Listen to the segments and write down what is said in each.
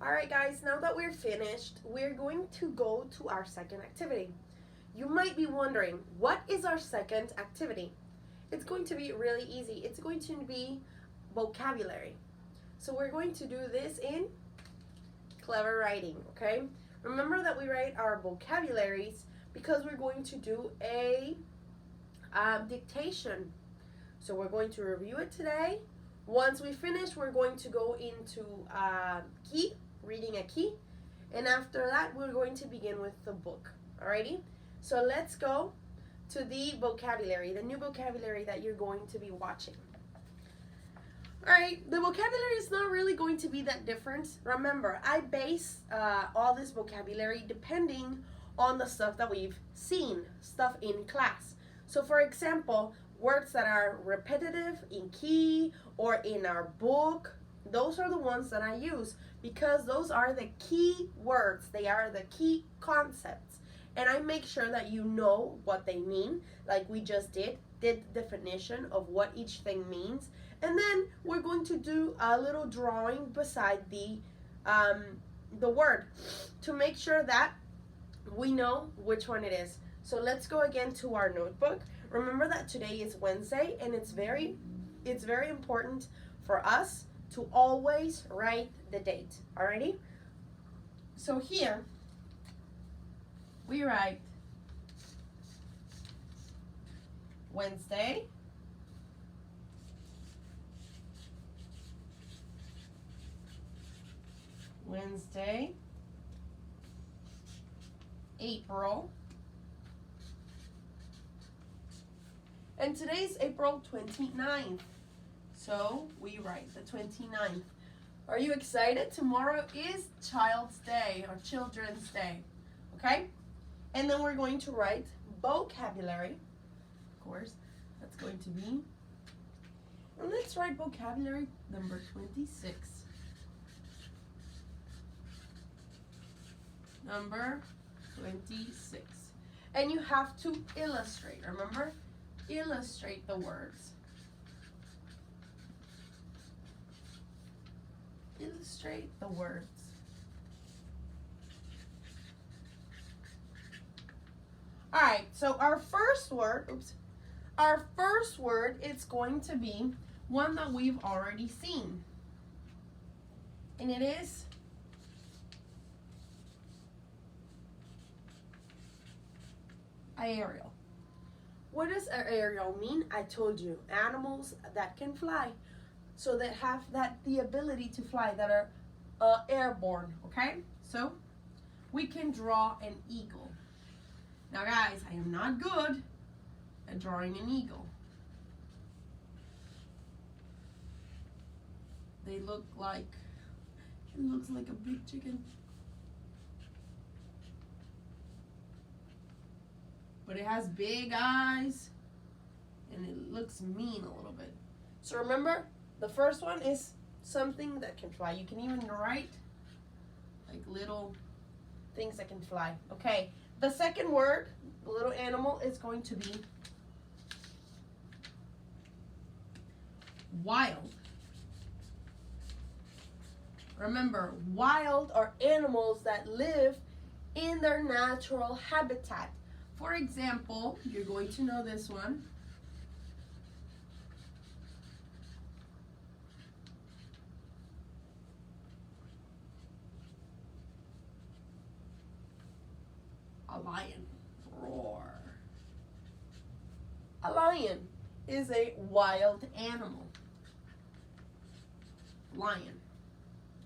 All right, guys, now that we're finished, we're going to go to our second activity. You might be wondering, what is our second activity? It's going to be really easy. It's going to be vocabulary. So we're going to do this in clever writing, okay? Remember that we write our vocabularies because we're going to do a dictation. So we're going to review it today. Once we finish, we're going to go into key, reading a key. And after that, we're going to begin with the book. Alrighty? So let's go to the vocabulary, the new vocabulary that you're going to be watching. Alright, the vocabulary is not really going to be that different. Remember, I base all this vocabulary depending on the stuff that we've seen, stuff in class. So for example, words that are repetitive in key or in our book, those are the ones that I use because those are the key words. They are the key concepts. And I make sure that you know what they mean, like we just did the definition of what each thing means. And then we're going to do a little drawing beside the word to make sure that we know which one it is. So let's go again to our notebook. Remember that today is Wednesday, and it's very important for us to always write the date. Alrighty? So here we write Wednesday, April, and today's April 29th. So we write the 29th. Are you excited? Tomorrow is Child's Day or Children's Day. Okay? And then we're going to write vocabulary. Of course, that's going to be. And let's write vocabulary number 26. Number 26. And you have to illustrate. Remember? Illustrate the words. Illustrate the words. Alright, so our first word, it's going to be one that we've already seen. And it is aerial. What does aerial mean? I told you, animals that can fly. So that have the ability to fly, that are airborne, okay? So we can draw an eagle. Now guys, I am not good at drawing an eagle. They look like, it looks like a big chicken. But it has big eyes and it looks mean a little bit. So remember, the first one is something that can fly. You can even write like little things that can fly. Okay, the second word, the little animal, is going to be wild. Remember, wild are animals that live in their natural habitat. For example, you're going to know this one. A lion. Roar. A lion is a wild animal. Lion.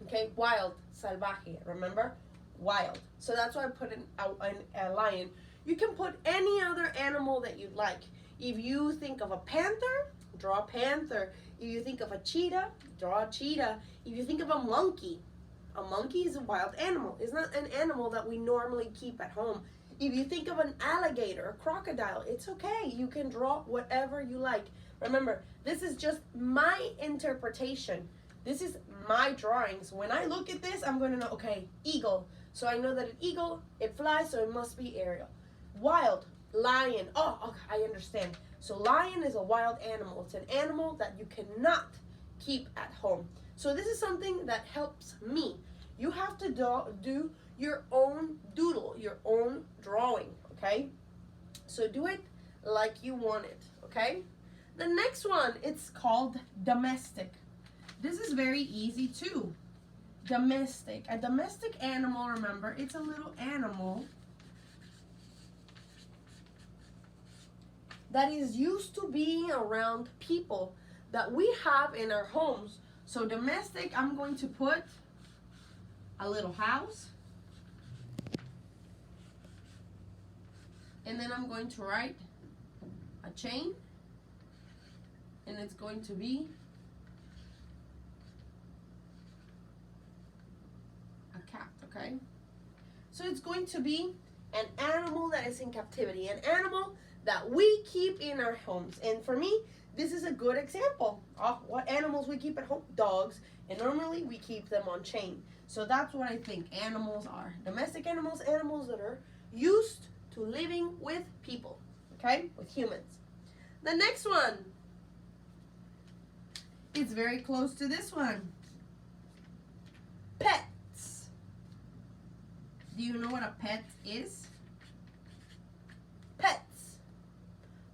Okay, wild, salvaje, remember? Wild. So that's why I put in a lion. You can put any other animal that you'd like. If you think of a panther, draw a panther. If you think of a cheetah, draw a cheetah. If you think of a monkey is a wild animal. It's not an animal that we normally keep at home. If you think of an alligator, a crocodile, it's okay. You can draw whatever you like. Remember, this is just my interpretation. This is my drawings. When I look at this, I'm going to know, okay, eagle. So I know that an eagle, it flies, so it must be aerial. Wild, lion. Oh, okay, I understand. So lion is a wild animal. It's an animal that you cannot keep at home. So this is something that helps me. You have to do your own doodle, your own drawing, okay? So do it like you want it, okay? The next one, it's called domestic. This is very easy too. Domestic. A domestic animal, remember, it's a little animal that is used to being around people that we have in our homes. So domestic, I'm going to put a little house. And then I'm going to write a chain. And it's going to be a cat, okay? So it's going to be an animal that is in captivity, an animal that we keep in our homes. And for me, this is a good example of what animals we keep at home. Dogs, and normally we keep them on chain. So that's what I think animals are. Domestic animals, animals that are used to living with people, okay? With humans. The next one, it's very close to this one. Pets. Do you know what a pet is? Pets.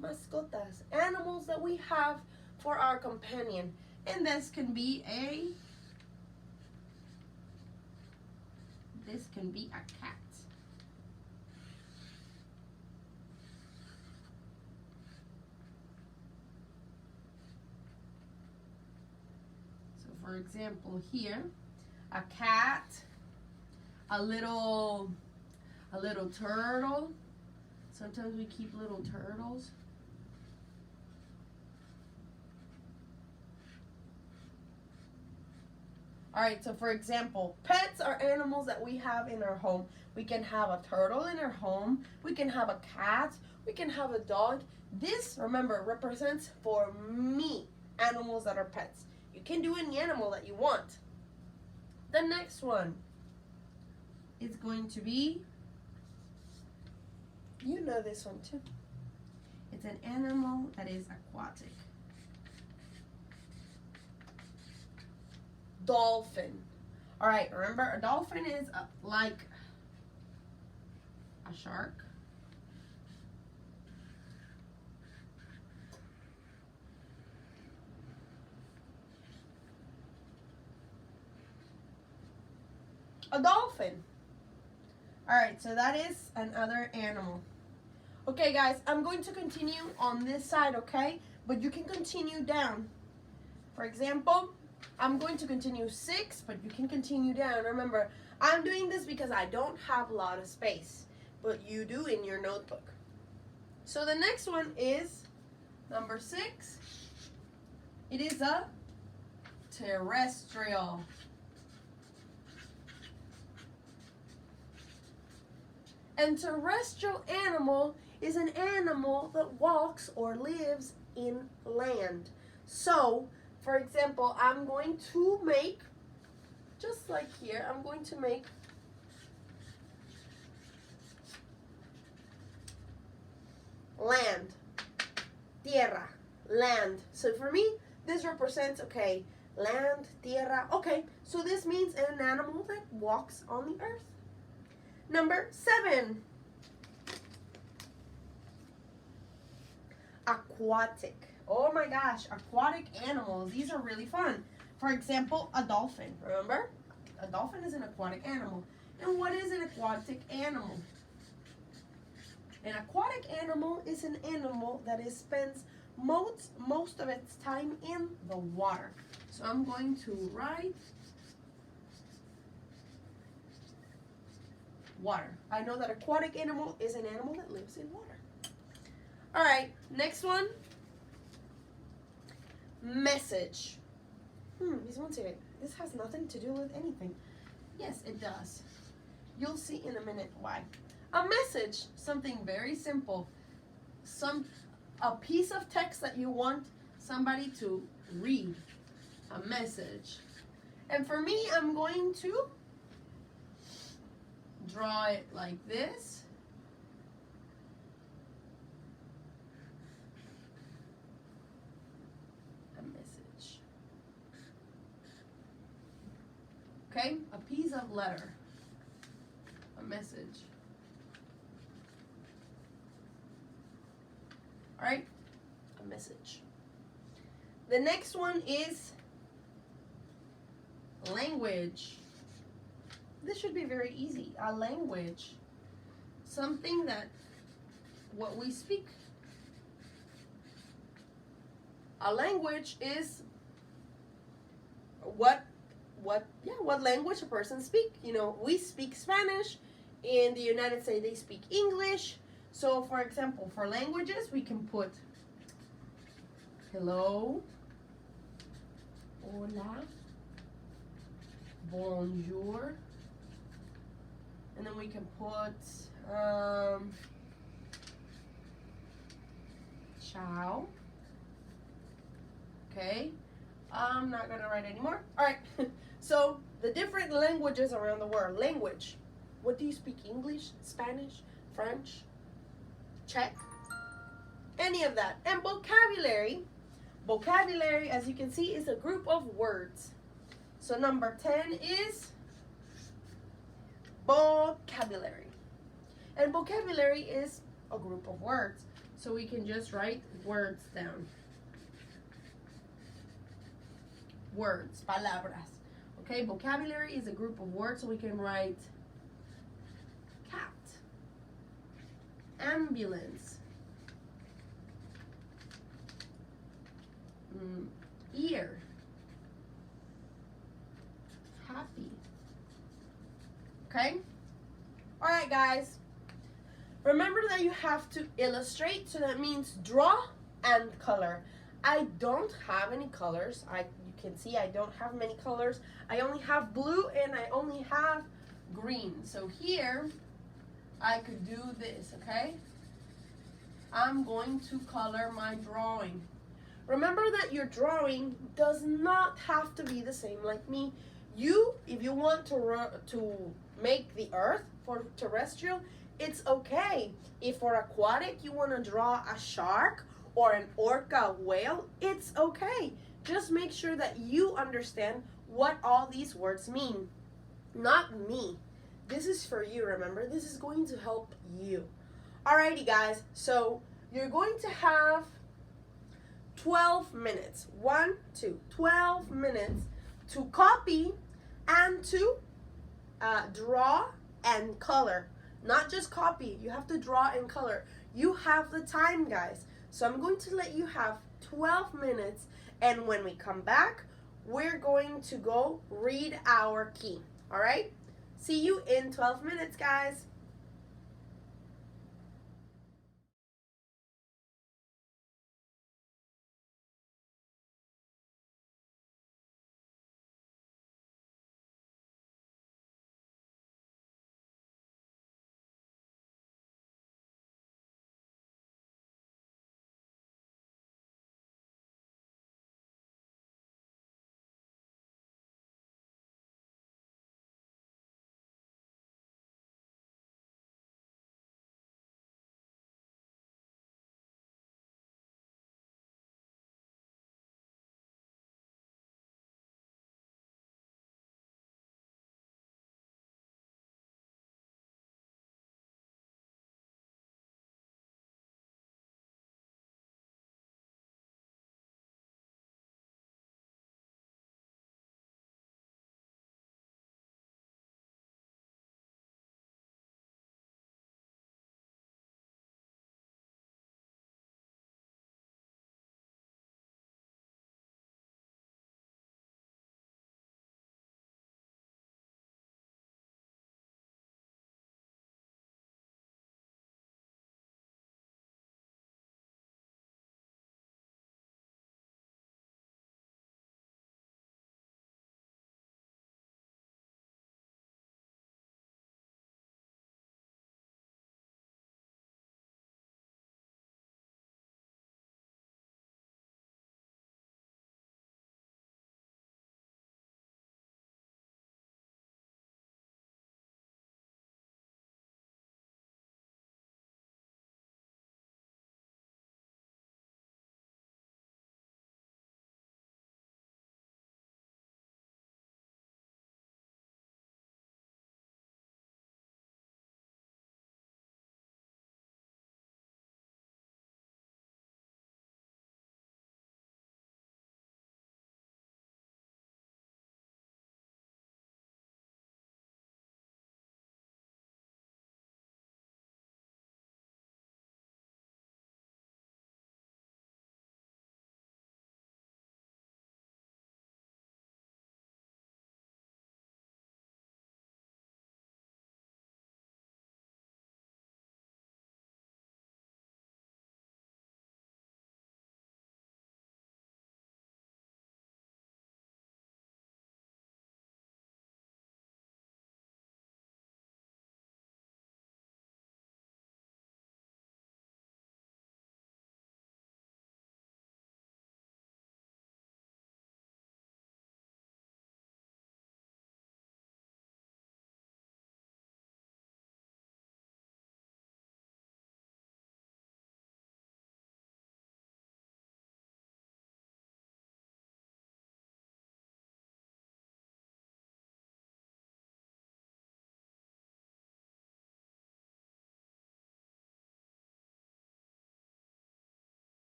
Mascotas. Animals that we have for our companion. And this can be a cat. So for example here, a cat, a little turtle. Sometimes we keep little turtles. All right, so for example, pets are animals that we have in our home. We can have a turtle in our home. We can have a cat. We can have a dog. This, remember, represents for me animals that are pets. You can do any animal that you want. The next one is going to be, you know this one too. It's an animal that is aquatic. Dolphin. All right, remember a dolphin is like a shark. A dolphin. All right, so that is another animal. Okay, guys, I'm going to continue on this side, okay? But you can continue down. For example, I'm going to continue 6, but you can continue down. Remember, I'm doing this because I don't have a lot of space, but you do in your notebook. So the next one is number 6. It is a terrestrial. And terrestrial animal is an animal that walks or lives in land. So, for example, I'm going to make, just like here, I'm going to make land, tierra, land. So for me, this represents, okay, land, tierra. Okay, so this means an animal that walks on the earth. Number 7, aquatic. Oh my gosh, aquatic animals. These are really fun. For example, a dolphin. Remember? A dolphin is an aquatic animal. And what is an aquatic animal? An aquatic animal is an animal that spends most of its time in the water. So I'm going to write water. I know that aquatic animal is an animal that lives in water. All right, next one. Message. This has nothing to do with anything. Yes, it does. You'll see in a minute why. A message, something very simple. A piece of text that you want somebody to read. A message. And for me, I'm going to draw it like this. A message. Okay? A piece of letter. A message. Alright? A message. The next one is language. This should be very easy. A language. Something that what we speak. A language is what language a person speaks. You know, we speak Spanish. In the United States, they speak English. So, for example, for languages, we can put hello, hola, bonjour, and then we can put ciao. Okay, I'm not gonna write anymore. All right. So the different languages around the world. Language. What do you speak? English, Spanish, French, Czech, any of that. And vocabulary. Vocabulary, as you can see, is a group of words. So number 10 is vocabulary. And vocabulary is a group of words. So we can just write words down. Words, palabras. Okay, vocabulary is a group of words, so we can write cat, ambulance, ear, happy. Okay? Alright, guys. Remember that you have to illustrate, so that means draw and color. I don't have any colors. You can see I don't have many colors. I only have blue and I only have green. So here I could do this, okay? I'm going to color my drawing. Remember that your drawing does not have to be the same like me. If you want to make the earth for terrestrial, it's okay. If for aquatic you want to draw a shark or an orca whale, it's okay. Just make sure that you understand what all these words mean. Not me. This is for you, remember? This is going to help you. Alrighty, guys. So you're going to have 12 minutes. 12 minutes to copy and to draw and color. Not just copy. You have to draw and color. You have the time, guys. So I'm going to let you have 12 minutes. And when we come back, we're going to go read our key. All right? See you in 12 minutes, guys.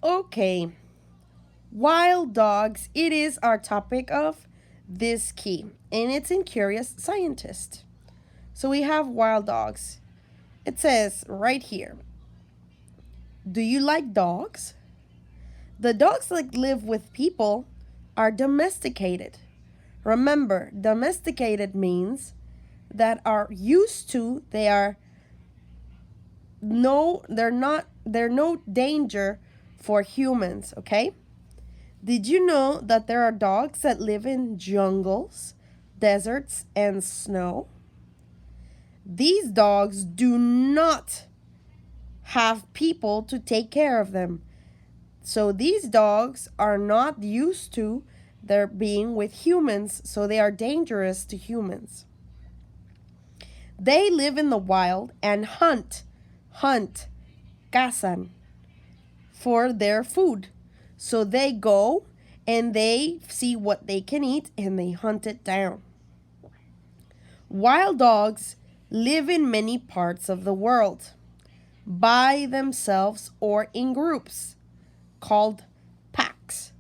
Okay, wild dogs, it is our topic of this key, and it's in Curious Scientist. So we have wild dogs. It says right here, do you like dogs? The dogs that live with people are domesticated. Remember, domesticated means that are used to, they're no danger for humans, okay? Did you know that there are dogs that live in jungles, deserts, and snow? These dogs do not have people to take care of them. So these dogs are not used to their being with humans, so they are dangerous to humans. They live in the wild and hunt, cazan, for their food. So they go and they see what they can eat and they hunt it down. Wild dogs live in many parts of the world, by themselves or in groups, called packs.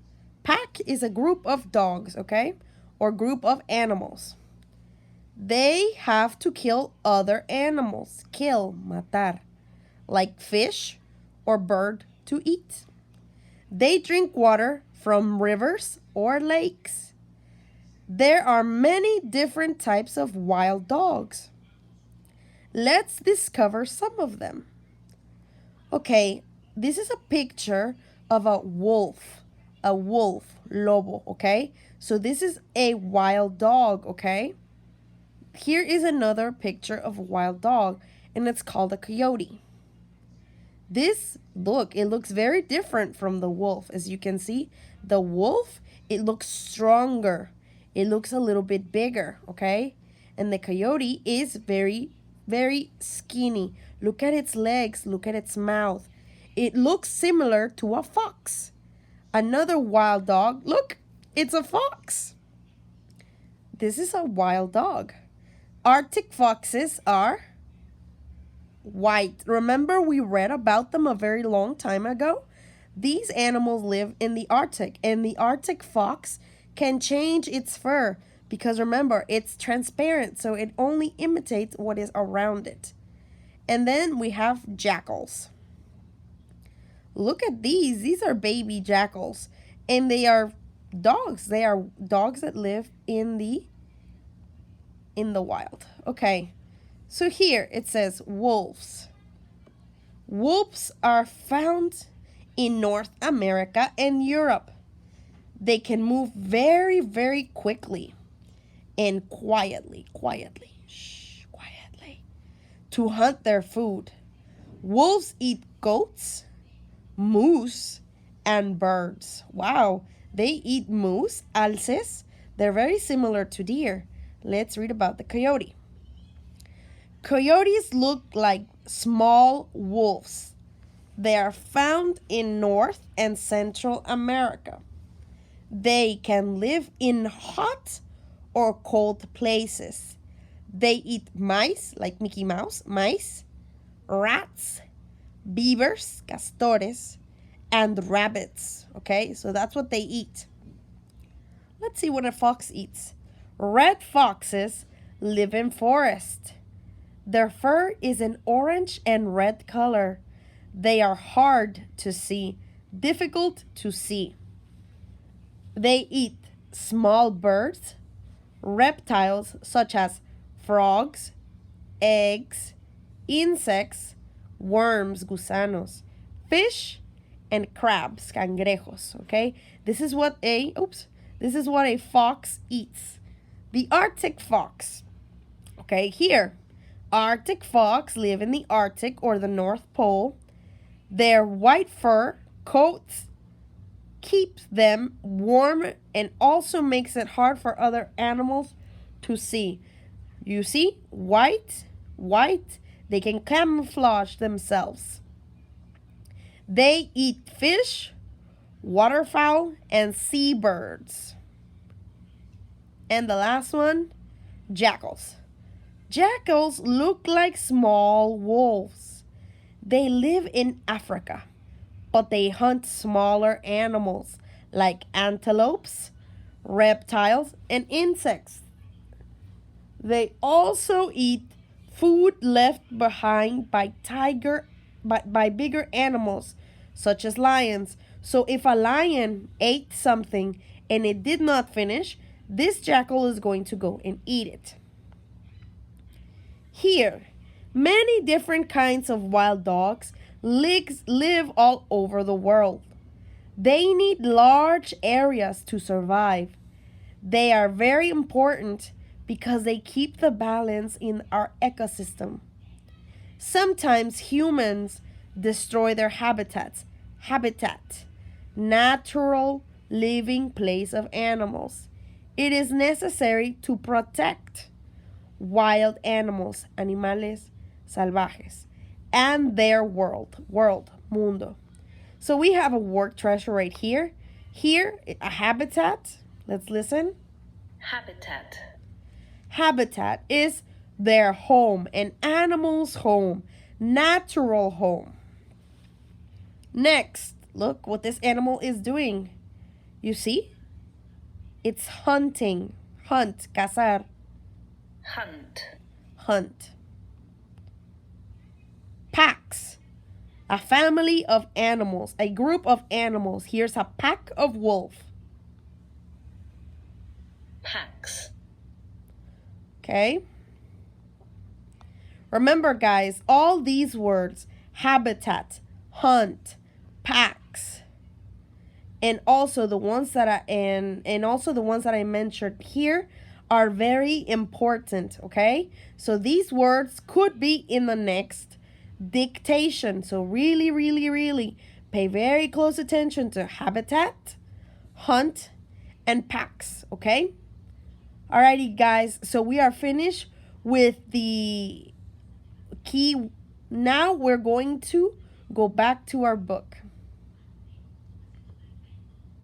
Pack is a group of dogs, okay? Or group of animals. They have to kill other animals. Kill, matar. Like fish or bird to eat. They drink water from rivers or lakes. There are many different types of wild dogs. Let's discover some of them. Okay, this is a picture of a wolf, lobo, okay? So this is a wild dog, okay? Here is another picture of a wild dog, and it's called a coyote. It looks very different from the wolf. As you can see, the wolf, it looks stronger. It looks a little bit bigger, okay? And the coyote is very, very skinny. Look at its legs, look at its mouth. It looks similar to a fox. Another wild dog, look, it's a fox. This is a wild dog. Arctic foxes are white. Remember, we read about them a very long time ago? These animals live in the Arctic, and the Arctic fox can change its fur because remember, it's transparent, so it only imitates what is around it. And then we have jackals. Look at these. These are baby jackals, and they are dogs. They are dogs that live in the wild. Okay, so here it says wolves. Wolves are found in North America and Europe. They can move very, very quickly and quietly, to hunt their food. Wolves eat goats, moose, and birds. Wow, they eat moose, alces. They're very similar to deer. Let's read about the coyote. Coyotes look like small wolves. They are found in North and Central America. They can live in hot or cold places. They eat mice, like Mickey Mouse, mice, rats, beavers, castores, and rabbits. Okay, so that's what they eat. Let's see what a fox eats. Red foxes live in forest. Their fur is an orange and red color. They are hard to see, difficult to see. They eat small birds, reptiles such as frogs, eggs, insects, worms, gusanos, fish, and crabs, cangrejos, okay? This is what a fox eats. The Arctic fox. Okay, here. Arctic fox live in the Arctic or the North Pole. Their white fur coats keeps them warm and also makes it hard for other animals to see. You see? White. They can camouflage themselves. They eat fish, waterfowl, and seabirds. And the last one, jackals. Jackals look like small wolves. They live in Africa, but they hunt smaller animals like antelopes, reptiles, and insects. They also eat food left behind by bigger animals such as lions. So if a lion ate something and it did not finish, this jackal is going to go and eat it. Here, many different kinds of wild dogs live all over the world. They need large areas to survive. They are very important because they keep the balance in our ecosystem. Sometimes humans destroy their habitat, natural living place of animals. It is necessary to protect wild animals, animales salvajes, and their world, mundo. So we have a word treasure right here. Here, a habitat. Let's listen. Habitat. Habitat is their home, an animal's home, natural home. Next, look what this animal is doing. You see? It's hunting. Hunt, cazar. Hunt. Packs. A family of animals, a group of animals. Here's a pack of wolves. Packs. Okay? Remember, guys, all these words, habitat, hunt, packs, and also the ones that I mentioned here are very important, okay? So these words could be in the next dictation. So really pay very close attention to habitat, hunt, and packs, okay? Alrighty, guys, so we are finished with the key. Now we're going to go back to our book.